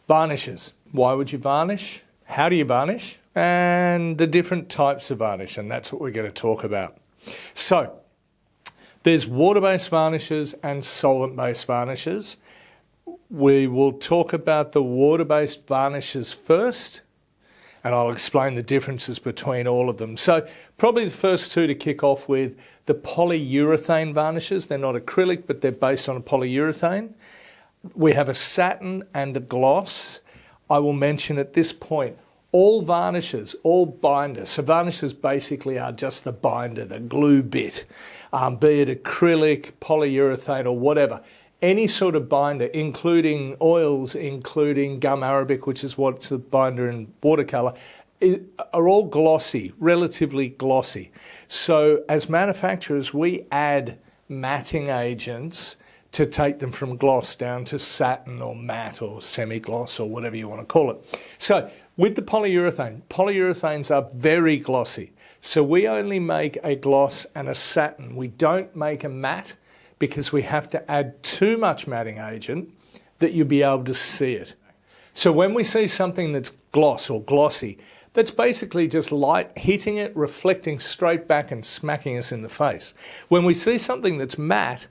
Varnishes. Why would you varnish? How do you varnish? And the different types of varnish, and that's what we're going to talk about. So, there's water-based varnishes and solvent-based varnishes. We will talk about the water-based varnishes first, and I'll explain the differences between all of them. So probably the first two to kick off with the polyurethane varnishes. They're not acrylic, but they're based on a polyurethane. We have a satin and a gloss. I will mention at this point, all varnishes, all binders. So varnishes basically are just the binder, the glue bit, be it acrylic, polyurethane or whatever. Any sort of binder, including oils, including gum arabic, which is what's a binder in watercolour, are all glossy, relatively glossy. So as manufacturers, we add matting agents to take them from gloss down to satin or matte or semi-gloss or whatever you want to call it. So with the polyurethane, polyurethanes are very glossy. So we only make a gloss and a satin. We don't make a matte, because we have to add too much matting agent that you'll be able to see it. So when we see something that's gloss or glossy, that's basically just light hitting it, reflecting straight back and smacking us in the face. When we see something that's matte,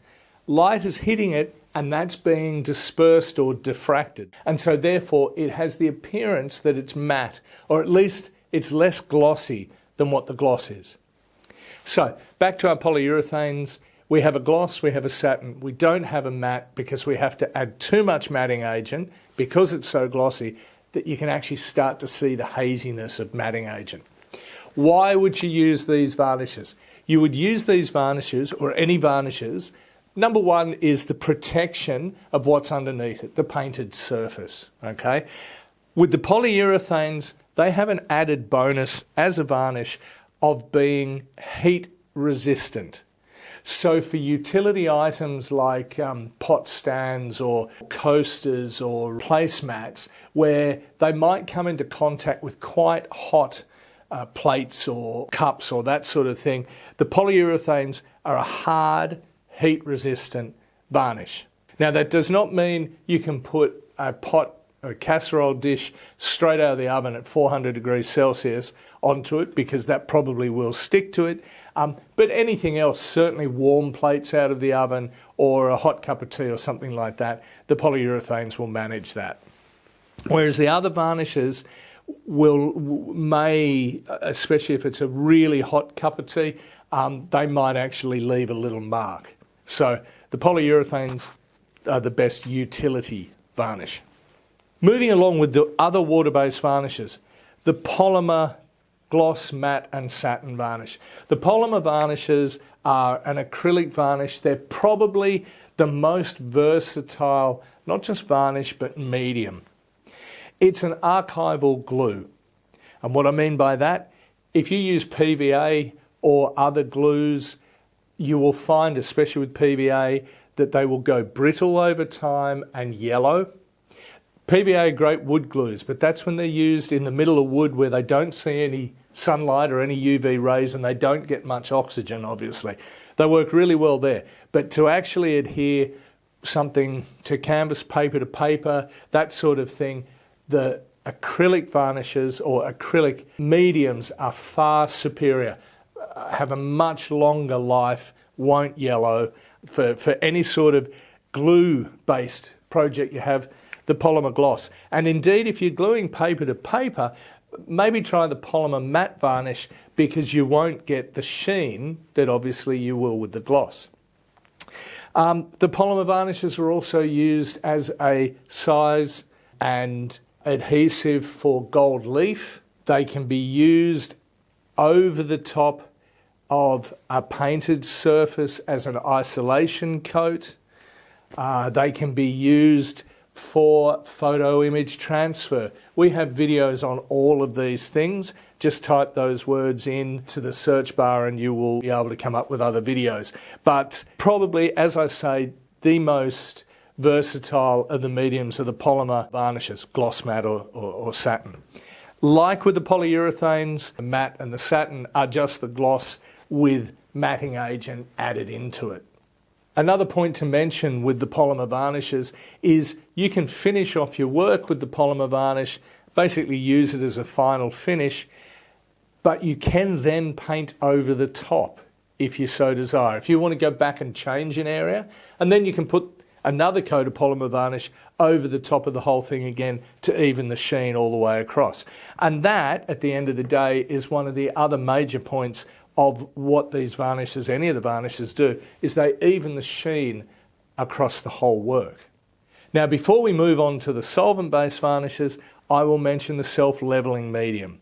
light is hitting it and that's being dispersed or diffracted. And so therefore it has the appearance that it's matte, or at least it's less glossy than what the gloss is. So back to our polyurethanes. We have a gloss, we have a satin. We don't have a matte because we have to add too much matting agent because it's so glossy that you can actually start to see the haziness of matting agent. Why would you use these varnishes? You would use these varnishes, or any varnishes. Number one is the protection of what's underneath it, the painted surface, okay? With the polyurethanes, they have an added bonus as a varnish of being heat resistant. So for utility items like pot stands or coasters or placemats, where they might come into contact with quite hot plates or cups or that sort of thing, the polyurethanes are a hard, heat-resistant varnish. Now that does not mean you can put a pot or a casserole dish straight out of the oven at 400 degrees Celsius onto it, because that probably will stick to it. But anything else, certainly warm plates out of the oven or a hot cup of tea or something like that, the polyurethanes will manage that. Whereas the other varnishes may, especially if it's a really hot cup of tea, they might actually leave a little mark. So the polyurethanes are the best utility varnish. Moving along with the other water-based varnishes, the polymer, gloss, matte and satin varnish. The polymer varnishes are an acrylic varnish. They're probably the most versatile, not just varnish, but medium. It's an archival glue. And what I mean by that, if you use PVA or other glues, you will find, especially with PVA, that they will go brittle over time and yellow. PVA are great wood glues, but that's when they're used in the middle of wood where they don't see any sunlight or any UV rays and they don't get much oxygen, obviously. They work really well there. But to actually adhere something to canvas, paper to paper, that sort of thing, the acrylic varnishes or acrylic mediums are far superior, have a much longer life, won't yellow. For any sort of glue-based project you have, the polymer gloss. And indeed, if you're gluing paper to paper, maybe try the polymer matte varnish, because you won't get the sheen that obviously you will with the gloss. The polymer varnishes are also used as a size and adhesive for gold leaf. They can be used over the top of a painted surface as an isolation coat. They can be used for photo image transfer. We have videos on all of these things. Just type those words into the search bar and you will be able to come up with other videos. But probably, as I say, the most versatile of the mediums are the polymer varnishes, gloss matte or satin. Like with the polyurethanes, the matte and the satin are just the gloss with matting agent added into it. Another point to mention with the polymer varnishes is you can finish off your work with the polymer varnish, basically use it as a final finish, but you can then paint over the top if you so desire. If you want to go back and change an area, and then you can put another coat of polymer varnish over the top of the whole thing again to even the sheen all the way across. And that, at the end of the day, is one of the other major points of what these varnishes, any of the varnishes do, is they even the sheen across the whole work. Now, before we move on to the solvent-based varnishes, I will mention the self-leveling medium.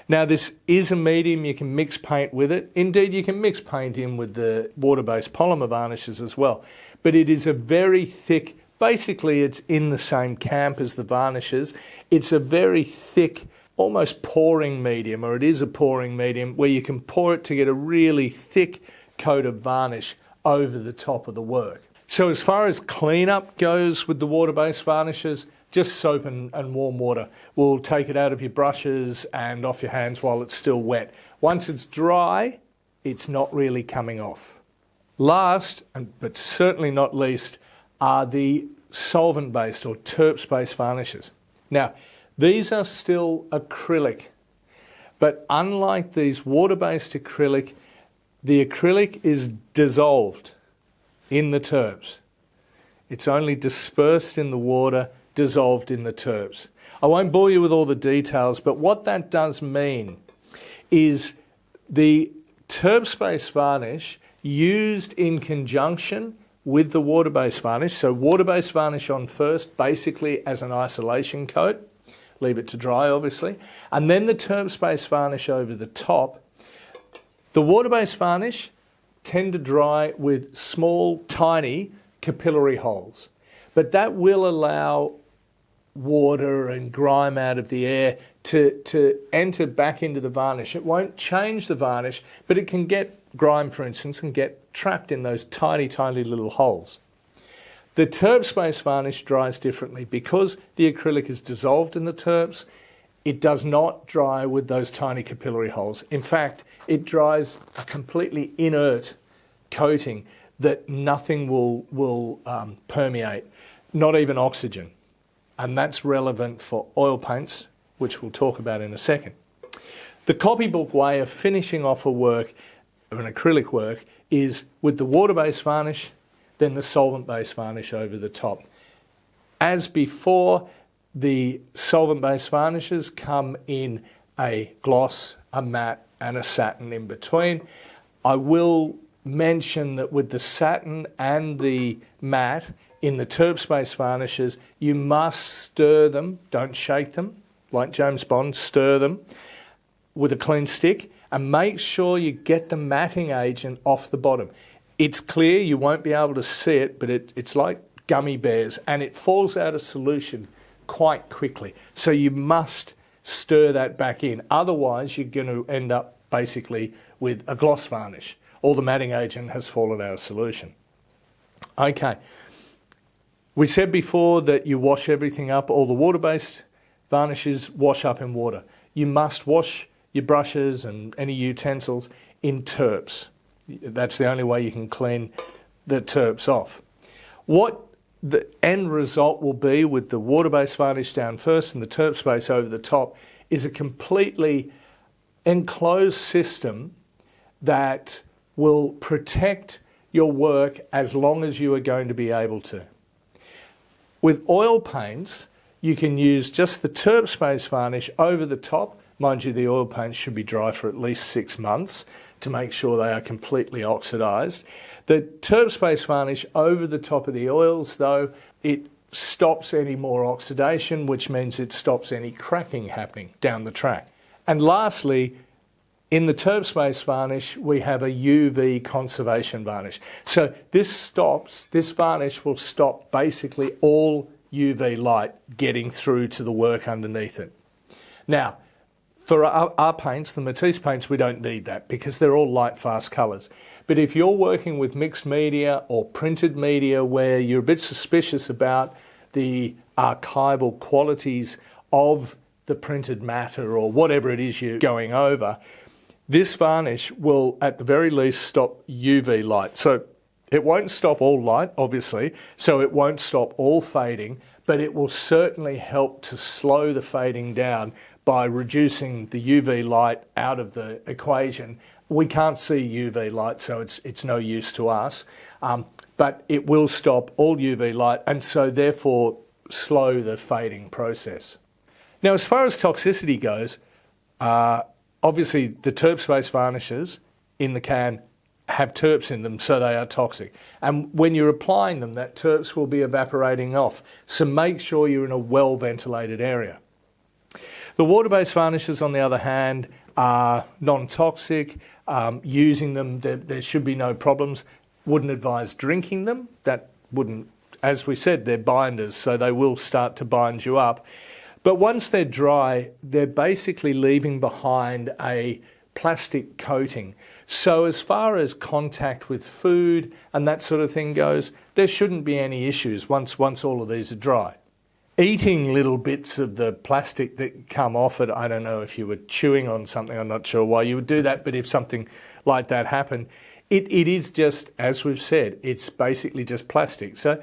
Now, this is a medium, you can mix paint with it. Indeed, you can mix paint in with the water-based polymer varnishes as well. But it is a very thick, basically it's in the same camp as the varnishes. It's a very thick, almost pouring medium, or it is a pouring medium, where you can pour it to get a really thick coat of varnish over the top of the work. So as far as cleanup goes with the water-based varnishes, just soap and warm water will take it out of your brushes and off your hands while it's still wet. Once it's dry, it's not really coming off. Last, but certainly not least, are the solvent-based or Turps-based varnishes. Now, these are still acrylic, but unlike these water-based acrylic, the acrylic is dissolved in the Turps. It's only dispersed in the water, dissolved in the Turps. I won't bore you with all the details, but what that does mean is the Turps-based varnish used in conjunction with the water-based varnish, so water-based varnish on first, basically as an isolation coat, leave it to dry obviously, and then the Turps-based varnish over the top. The water-based varnish tend to dry with small, tiny capillary holes, but that will allow water and grime out of the air to enter back into the varnish. It won't change the varnish, but it can get grime, for instance, and get trapped in those tiny, tiny little holes. The Turps-based varnish dries differently. Because the acrylic is dissolved in the Turps, it does not dry with those tiny capillary holes. In fact, it dries a completely inert coating that nothing will permeate, not even oxygen. And that's relevant for oil paints, which we'll talk about in a second. The copybook way of finishing off a work, of an acrylic work, is with the water-based varnish, then the solvent-based varnish over the top. As before, the solvent-based varnishes come in a gloss, a matte, and a satin in between. I will mention that with the satin and the matte, in the Turps-based varnishes, you must stir them, don't shake them, like James Bond, stir them with a clean stick, and make sure you get the matting agent off the bottom. It's clear, you won't be able to see it, but it's like gummy bears, and it falls out of solution quite quickly. So you must stir that back in. Otherwise, you're going to end up basically with a gloss varnish. All the matting agent has fallen out of solution. Okay. We said before that you wash everything up. All the water-based varnishes wash up in water. You must wash your brushes and any utensils in Turps. That's the only way you can clean the Turps off. What the end result will be with the water-based varnish down first and the Turps base over the top is a completely enclosed system that will protect your work as long as you are going to be able to. With oil paints, you can use just the Turps-based varnish over the top. Mind you, the oil paints should be dry for at least 6 months to make sure they are completely oxidised. The Turps-based varnish over the top of the oils, though, it stops any more oxidation, which means it stops any cracking happening down the track. And lastly, in the Turps-based varnish, we have a UV conservation varnish. So this varnish will stop basically all UV light getting through to the work underneath it. Now, for our paints, the Matisse paints, we don't need that because they're all light, fast colours. But if you're working with mixed media or printed media where you're a bit suspicious about the archival qualities of the printed matter or whatever it is you're going over, this varnish will, at the very least, stop UV light. So It won't stop all light, obviously, so it won't stop all fading, but it will certainly help to slow the fading down by reducing the UV light out of the equation. We can't see UV light, so it's no use to us, but it will stop all UV light and so therefore slow the fading process. Now, as far as toxicity goes, obviously the Turps-based varnishes in the can have terps in them, so they are toxic. And when you're applying them, that terps will be evaporating off. So make sure you're in a well-ventilated area. The water-based varnishes, on the other hand, are non-toxic. Using them, there should be no problems. Wouldn't advise drinking them. That wouldn't, as we said, they're binders, so they will start to bind you up. But once they're dry, they're basically leaving behind a plastic coating. So as far as contact with food and that sort of thing goes, there shouldn't be any issues once all of these are dry. Eating little bits of the plastic that come off it, I don't know if you were chewing on something, I'm not sure why you would do that, but if something like that happened, it is just, as we've said, it's basically just plastic. So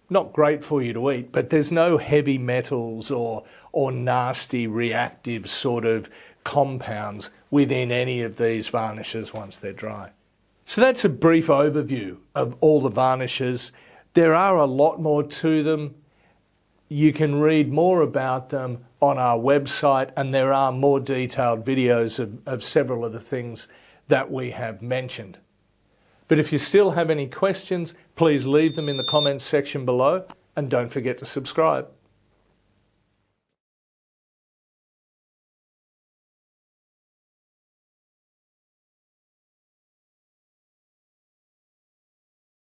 not great for you to eat, but there's no heavy metals or nasty reactive sort of compounds within any of these varnishes once they're dry. So that's a brief overview of all the varnishes. There are a lot more to them. You can read more about them on our website, and there are more detailed videos of several of the things that we have mentioned. But if you still have any questions, please leave them in the comments section below, and don't forget to subscribe.